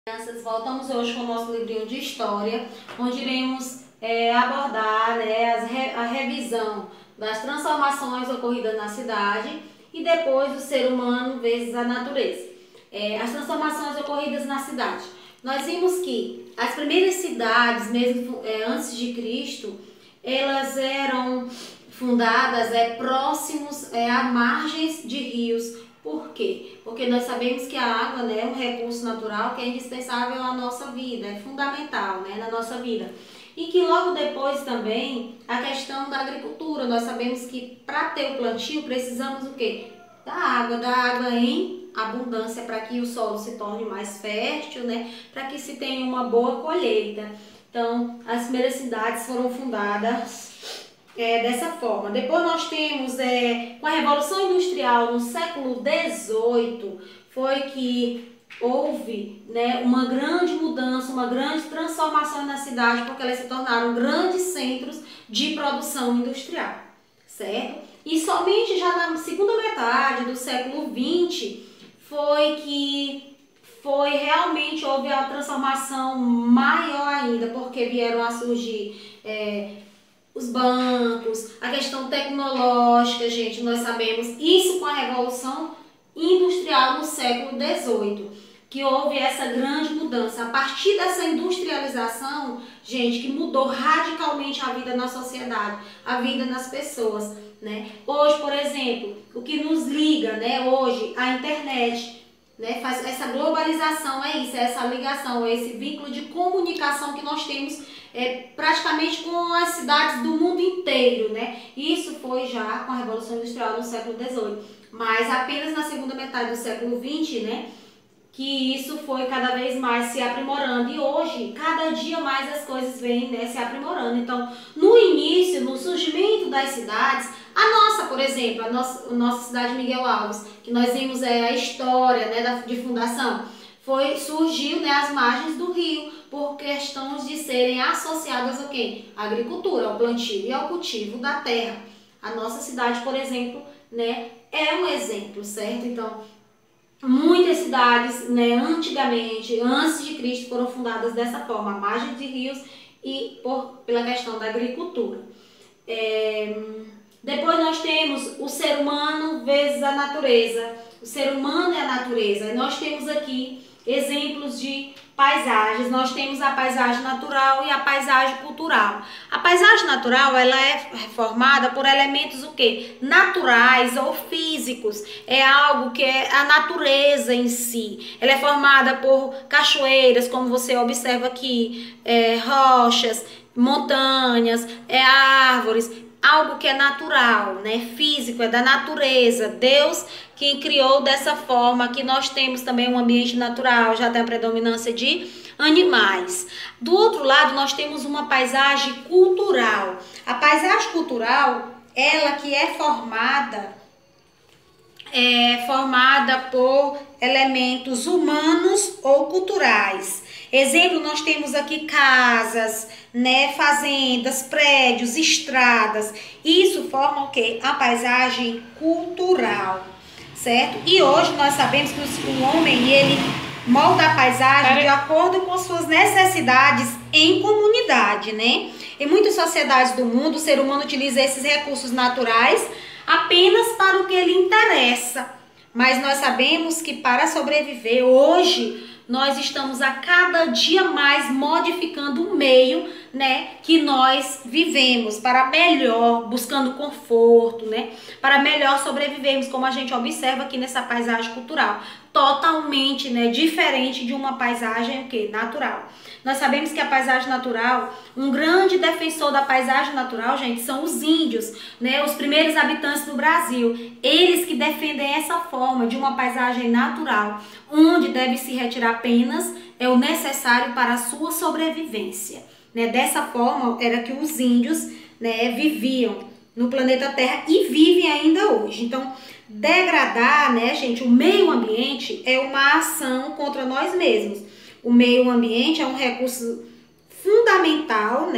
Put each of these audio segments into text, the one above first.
Crianças, voltamos hoje com o nosso livrinho de história, onde iremos abordar, a revisão das transformações ocorridas na cidade e depois do ser humano vezes a natureza. As transformações ocorridas na cidade. Nós vimos que as primeiras cidades, mesmo antes de Cristo, elas eram fundadas próximos a margens de rios. Por quê? Porque nós sabemos que a água, é um recurso natural que é indispensável à nossa vida, é fundamental, na nossa vida. E que logo depois também a questão da agricultura. Nós sabemos que para ter o plantio precisamos o quê? Da água em abundância para que o solo se torne mais fértil, para que se tenha uma boa colheita. Então, as primeiras cidades foram fundadas dessa forma. Depois nós temos, com a Revolução Industrial no século XVIII, foi que houve uma grande mudança, uma grande transformação na cidade, porque elas se tornaram grandes centros de produção industrial, certo? E somente já na segunda metade do século XX realmente houve a transformação maior ainda, porque vieram a surgir os bancos, a questão tecnológica, gente, nós sabemos isso com a Revolução Industrial no século XVIII, que houve essa grande mudança. A partir dessa industrialização, gente, que mudou radicalmente a vida na sociedade, a vida nas pessoas, Hoje, por exemplo, o que nos liga, hoje, a internet, faz essa globalização, é essa ligação, esse vínculo de comunicação que nós temos praticamente com as cidades do mundo inteiro, Isso foi já com a Revolução Industrial no século XVIII, mas apenas na segunda metade do século XX, que isso foi cada vez mais se aprimorando. E hoje, cada dia mais as coisas vêm se aprimorando. Então, no início, no surgimento das cidades, a nossa, por exemplo, a nossa cidade Miguel Alves, que nós vimos a história de fundação, surgiu às margens do rio, por questões de serem associadas ao quê? À agricultura, ao plantio e ao cultivo da terra. A nossa cidade, por exemplo, é um exemplo, certo? Então, muitas cidades, antigamente, antes de Cristo, foram fundadas dessa forma, à margem de rios e pela questão da agricultura. Depois nós temos o ser humano vezes a natureza. O ser humano e a natureza. Nós temos aqui exemplos de paisagens. Nós temos a paisagem natural e a paisagem cultural. A paisagem natural, ela é formada por elementos o quê? Naturais ou físicos. É algo que é a natureza em si. Ela é formada por cachoeiras, como você observa aqui, rochas, montanhas, árvores. Algo que é natural, físico, é da natureza. Deus que criou dessa forma. Aqui nós temos também um ambiente natural, já tem a predominância de animais. Do outro lado, nós temos uma paisagem cultural. A paisagem cultural, ela que é formada por elementos humanos ou culturais. Exemplo, nós temos aqui casas, fazendas, prédios, estradas. Isso forma o quê? A paisagem cultural, certo? E hoje nós sabemos que o homem, ele molda a paisagem de acordo com suas necessidades em comunidade, Em muitas sociedades do mundo, o ser humano utiliza esses recursos naturais apenas para o que lhe interessa. Mas nós sabemos que para sobreviver hoje, nós estamos a cada dia mais modificando o meio, que nós vivemos para melhor, buscando conforto, para melhor sobrevivermos, como a gente observa aqui nessa paisagem cultural. Totalmente, diferente de uma paisagem natural. Nós sabemos que a paisagem natural, um grande defensor da paisagem natural, gente, são os índios, os primeiros habitantes do Brasil. Eles que defendem essa forma de uma paisagem natural, onde deve se retirar apenas o necessário para a sua sobrevivência. Dessa forma era que os índios viviam no planeta Terra e vivem ainda hoje. Então, degradar, gente, o meio ambiente é uma ação contra nós mesmos. O meio ambiente é um recurso fundamental,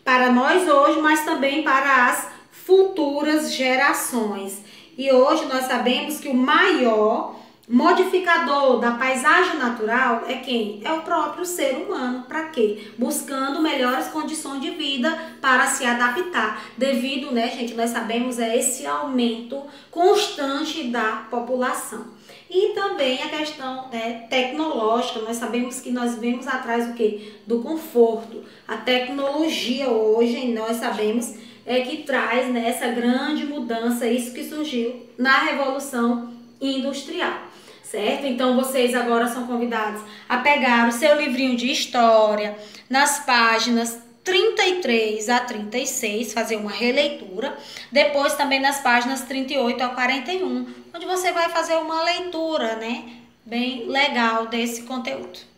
para nós hoje, mas também para as futuras gerações. E hoje nós sabemos que o maior modificador da paisagem natural é quem? É o próprio ser humano. Para quê? Buscando melhores condições de vida para se adaptar. Devido, né, gente, nós sabemos esse aumento constante da população. E também a questão, né, tecnológica. Nós sabemos que nós vemos atrás do quê? Do conforto. A tecnologia hoje, nós sabemos, é que traz, né, essa grande mudança, isso que surgiu na Revolução Industrial. Certo? Então, vocês agora são convidados a pegar o seu livrinho de história nas páginas 33 a 36, fazer uma releitura. Depois, também nas páginas 38 a 41, onde você vai fazer uma leitura, né, bem legal desse conteúdo.